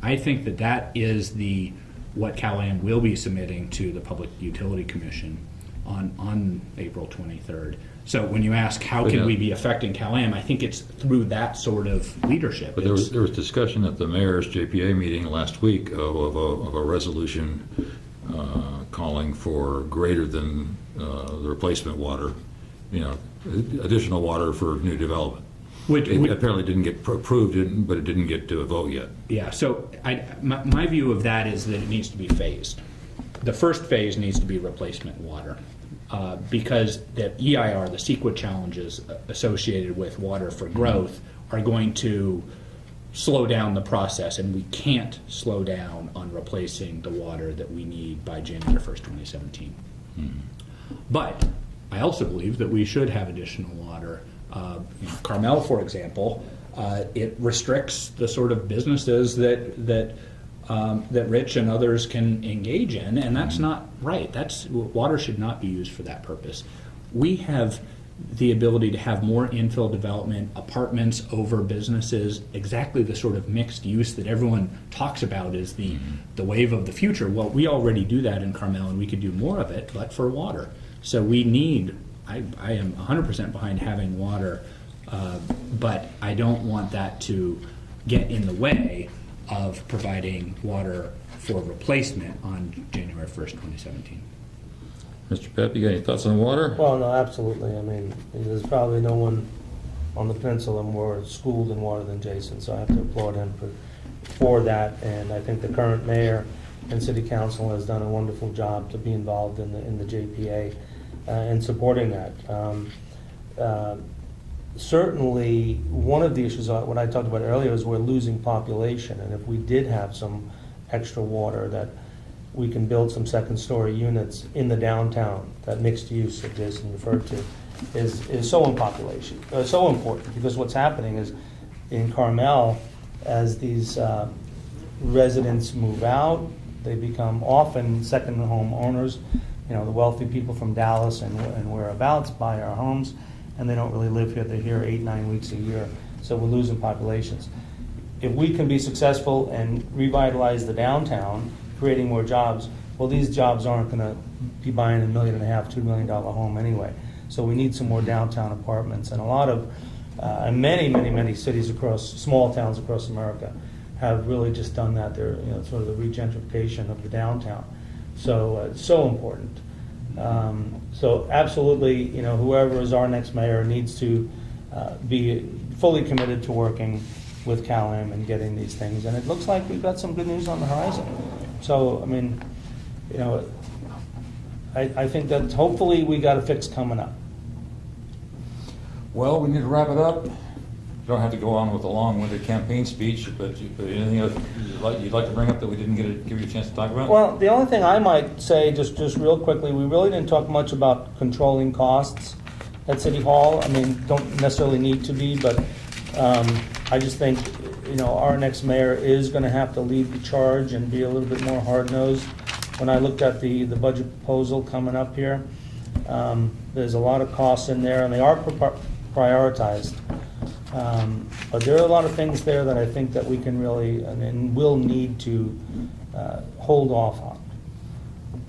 I think that that is what Cal-Am will be submitting to the Public Utility Commission on April 23rd. So when you ask how But can yeah. we be affecting Cal-Am, I think it's through that sort of leadership. But there was discussion at the mayor's JPA meeting last week of a resolution calling for greater than the replacement water, additional water for new development. Which It apparently didn't get approved, but it didn't get to a vote yet. Yeah, so my view of that is that it needs to be phased. The first phase needs to be replacement water, because the EIR, the CEQA challenges associated with water for growth, are going to slow down the process, and we can't slow down on replacing the water that we need by January 1st, 2017. But I also believe that we should have additional water. Carmel, for example, it restricts the sort of businesses that Rich and others can engage in, and that's not right. Water should not be used for that purpose. We have the ability to have more infill development, apartments over businesses, exactly the sort of mixed use that everyone talks about is the wave of the future. Well, we already do that in Carmel, and we could do more of it, but for water. So we need, I am 100% behind having water, but I don't want that to get in the way of providing water for replacement on January 1st, 2017. Mr. Pepe, you got any thoughts on water? Well, no, absolutely. I mean, there's probably no one on the peninsula more schooled in water than Jason, so I have to applaud him for that. And I think the current mayor and city council has done a wonderful job to be involved in the JPA and supporting that. Certainly, one of the issues, what I talked about earlier, is we're losing population, and if we did have some extra water, that we can build some second-story units in the downtown. That mixed use that Jason referred to is so important, because what's happening is in Carmel, as these residents move out, they become often second home owners. The wealthy people from Dallas and whereabouts buy our homes, and they don't really live here. They're here 8-9 weeks a year, so we're losing populations. If we can be successful and revitalize the downtown, creating more jobs, well, these jobs aren't going to be buying $1.5 million, $2 million home anyway. So we need some more downtown apartments, and a lot of, many cities small towns across America have really just done that. They're, sort of the regentrification of the downtown. So it's so important. So absolutely, whoever is our next mayor needs to be fully committed to working with Cal-Am and getting these things. And it looks like we've got some good news on the horizon. So, I mean, I think that hopefully we got a fix coming up. Well, we need to wrap it up. You don't have to go on with a long-winded campaign speech, but anything else you'd like to bring up that we didn't give you a chance to talk about? Well, the only thing I might say, just real quickly, we really didn't talk much about controlling costs at City Hall. I mean, don't necessarily need to be, but I just think, our next mayor is going to have to lead the charge and be a little bit more hard-nosed. When I looked at the budget proposal coming up here, there's a lot of costs in there, and they are prioritized. But there are a lot of things there that I think that we can really and will need to hold off on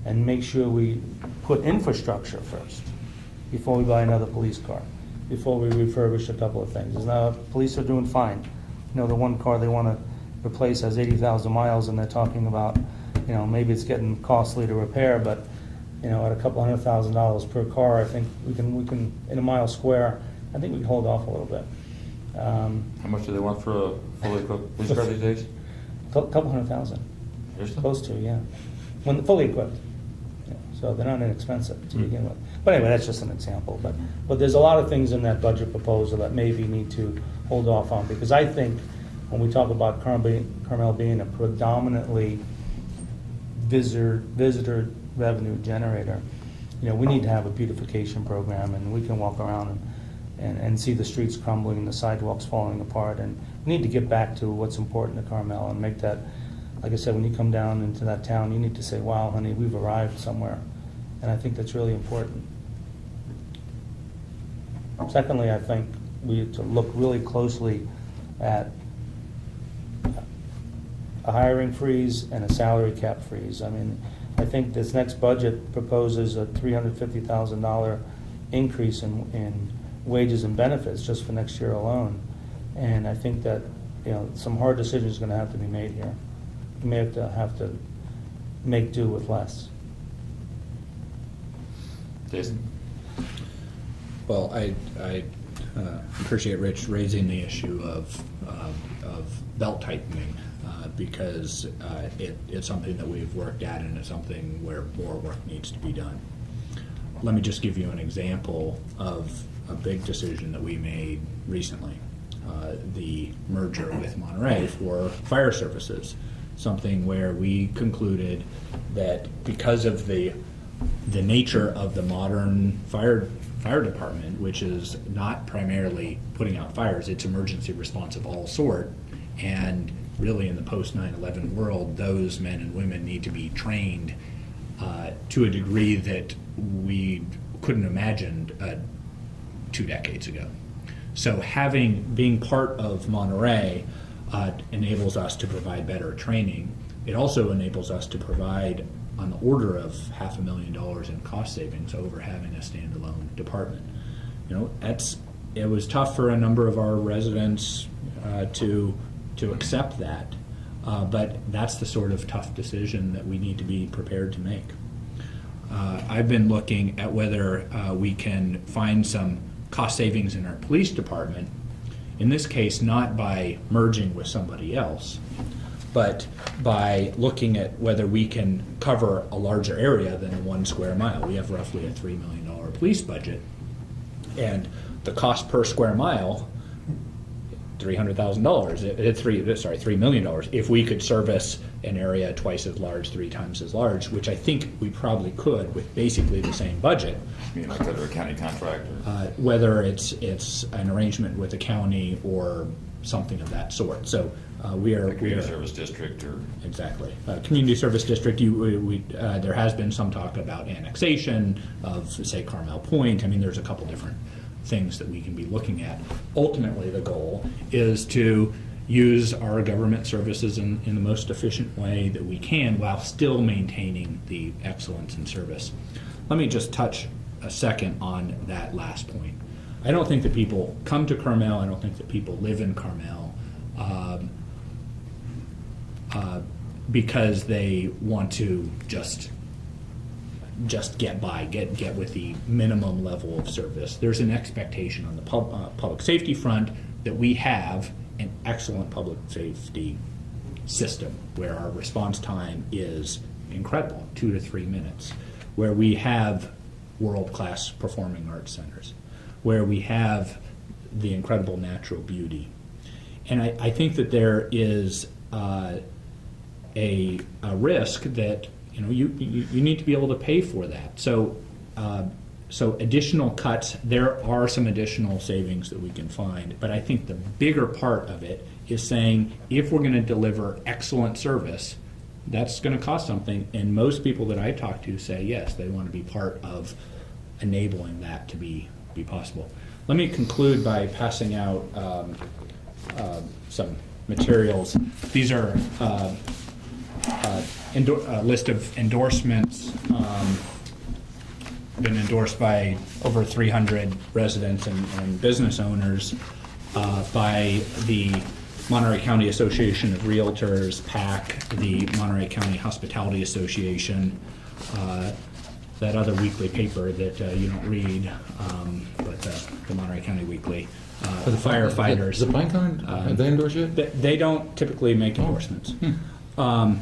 and make sure we put infrastructure first before we buy another police car, before we refurbish a couple of things. Now, police are doing fine. The one car they want to replace has 80,000 miles, and they're talking about, maybe it's getting costly to repair, but, at a couple $100,000 per car, I think we can in a mile square, I think we can hold off a little bit. How much do they want for a fully equipped police car these days? Couple $100,000. Seriously? Close to, yeah. When fully equipped. So they're not inexpensive to begin with. But anyway, that's just an example. But there's a lot of things in that budget proposal that maybe need to hold off on, because I think when we talk about Carmel being a predominantly visitor revenue generator, we need to have a beautification program, and we can walk around and see the streets crumbling and the sidewalks falling apart, and we need to get back to what's important to Carmel and make that, like I said, when you come down into that town, you need to say, wow, honey, we've arrived somewhere. And I think that's really important. Secondly, I think we to look really closely at a hiring freeze and a salary cap freeze. I mean, I think this next budget proposes a $350,000 increase in wages and benefits just for next year alone. And I think that, some hard decisions are going to have to be made here. We may have to make do with less. Jason? Well, I appreciate Rich raising the issue of belt tightening because it's something that we've worked at, and it's something where more work needs to be done. Let me just give you an example of a big decision that we made recently. The merger with Monterey for fire services, something where we concluded that because of the nature of the modern fire department, which is not primarily putting out fires, it's emergency response of all sort, and really in the post 9/11 world, those men and women need to be trained to a degree that we couldn't imagine 2 decades ago. So being part of Monterey enables us to provide better training. It also enables us to provide on the order of $500,000 in cost savings over having a standalone department. It was tough for a number of our residents to accept that, but that's the sort of tough decision that we need to be prepared to make. I've been looking at whether we can find some cost savings in our police department, in this case not by merging with somebody else, but by looking at whether we can cover a larger area than a 1 square mile. We have roughly a $3 million police budget, and the cost per square mile, $300,000. $3 million. If we could service an area twice as large, 3 times as large, which I think we probably could with basically the same budget. You mean like under a county contract? Whether it's an arrangement with the county or something of that sort. So we are Community service district or exactly community service district. There has been some talk about annexation of, say, Carmel Point. I mean, there's a couple different things that we can be looking at. Ultimately, the goal is to use our government services in the most efficient way that we can while still maintaining the excellence in service. Let me just touch a second on that last point. I don't think that people come to Carmel. I don't think that people live in Carmel because they want to just get by, get with the minimum level of service. There's an expectation on the public safety front that we have an excellent public safety system where our response time is incredible, 2 to 3 minutes, where we have world-class performing arts centers, where we have the incredible natural beauty. And I think that there is a risk that you need to be able to pay for that. So additional cuts, there are some additional savings that we can find, but I think the bigger part of it is saying if we're going to deliver excellent service, that's going to cost something, and most people that I talk to say yes, they want to be part of enabling that to be possible. Let me conclude by passing out some materials. These are a list of endorsements, been endorsed by over 300 residents and business owners by the Monterey County Association of Realtors, PAC, the Monterey County Hospitality Association, that other weekly paper that you don't read, but the Monterey County Weekly, the firefighters. The Pinecone, they endorse you? They don't typically make endorsements. And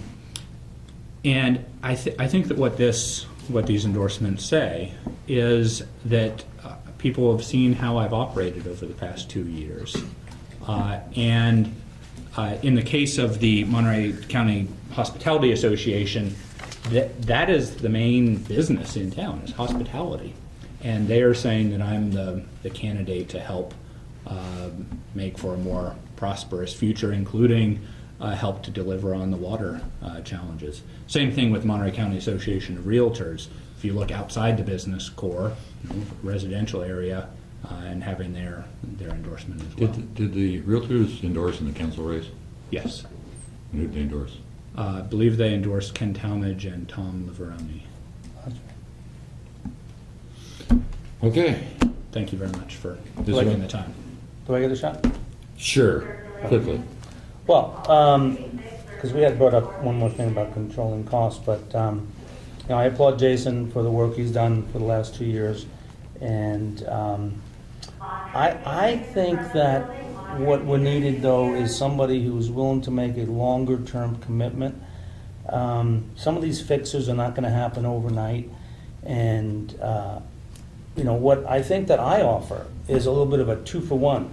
I think that what these endorsements say is that people have seen how I've operated over the past 2 years. And in the case of the Monterey County Hospitality Association, that is the main business in town, is hospitality. And they are saying that I'm the candidate to help make for a more prosperous future, including help to deliver on the water challenges. Same thing with Monterey County Association of Realtors. If you look outside the business core, residential area, and having their endorsement as well. Did the realtors endorse in the council race? Yes. Who did they endorse? I believe they endorsed Ken Talmadge and Tom Laveroni. Okay. Thank you very much for This taking one? the time. Do I get a shot? Sure, quickly. Well, because we had brought up one more thing about controlling costs, but, I applaud Jason for the work he's done for the last 2 years. And I think that what we're needed, though, is somebody who's willing to make a longer-term commitment. Some of these fixes are not going to happen overnight. And, what I think that I offer is a little bit of a 2-for-1.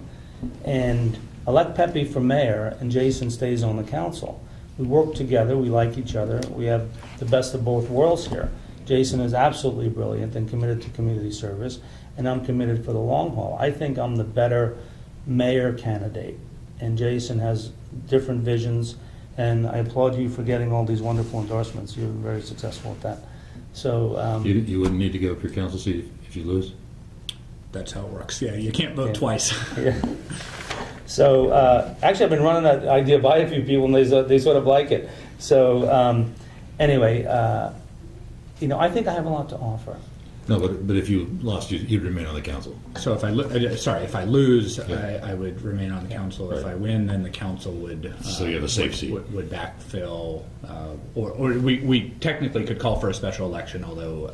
And elect Pepe for mayor, and Jason stays on the council. We work together, we like each other, we have the best of both worlds here. Jason is absolutely brilliant and committed to community service, and I'm committed for the long haul. I think I'm the better mayor candidate, and Jason has different visions, and I applaud you for getting all these wonderful endorsements. You've been very successful at that. So, You wouldn't need to give up your council seat if you lose? That's how it works. Yeah, you can't vote Yeah. twice. yeah. So, actually, I've been running that idea by a few people, and they sort of like it. So, anyway, I think I have a lot to offer. No, but if you lost, you'd remain on the council. So if I lose, Yeah. I would remain on the council. If Right. I win, then the council would. So you have a safe seat. Would backfill, or we technically could call for a special election, although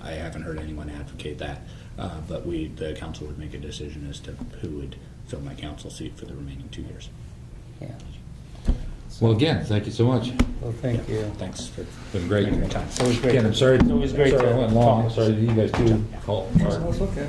I haven't heard anyone advocate that. But the council would make a decision as to who would fill my council seat for the remaining 2 years. Yeah. Well, again, thank you so much. Well, thank you. Thanks for Been great. making the time. It's always great. Again, I'm sorry. It's always great Sorry to I went long. talk. Sorry you guys too. Call. That's okay.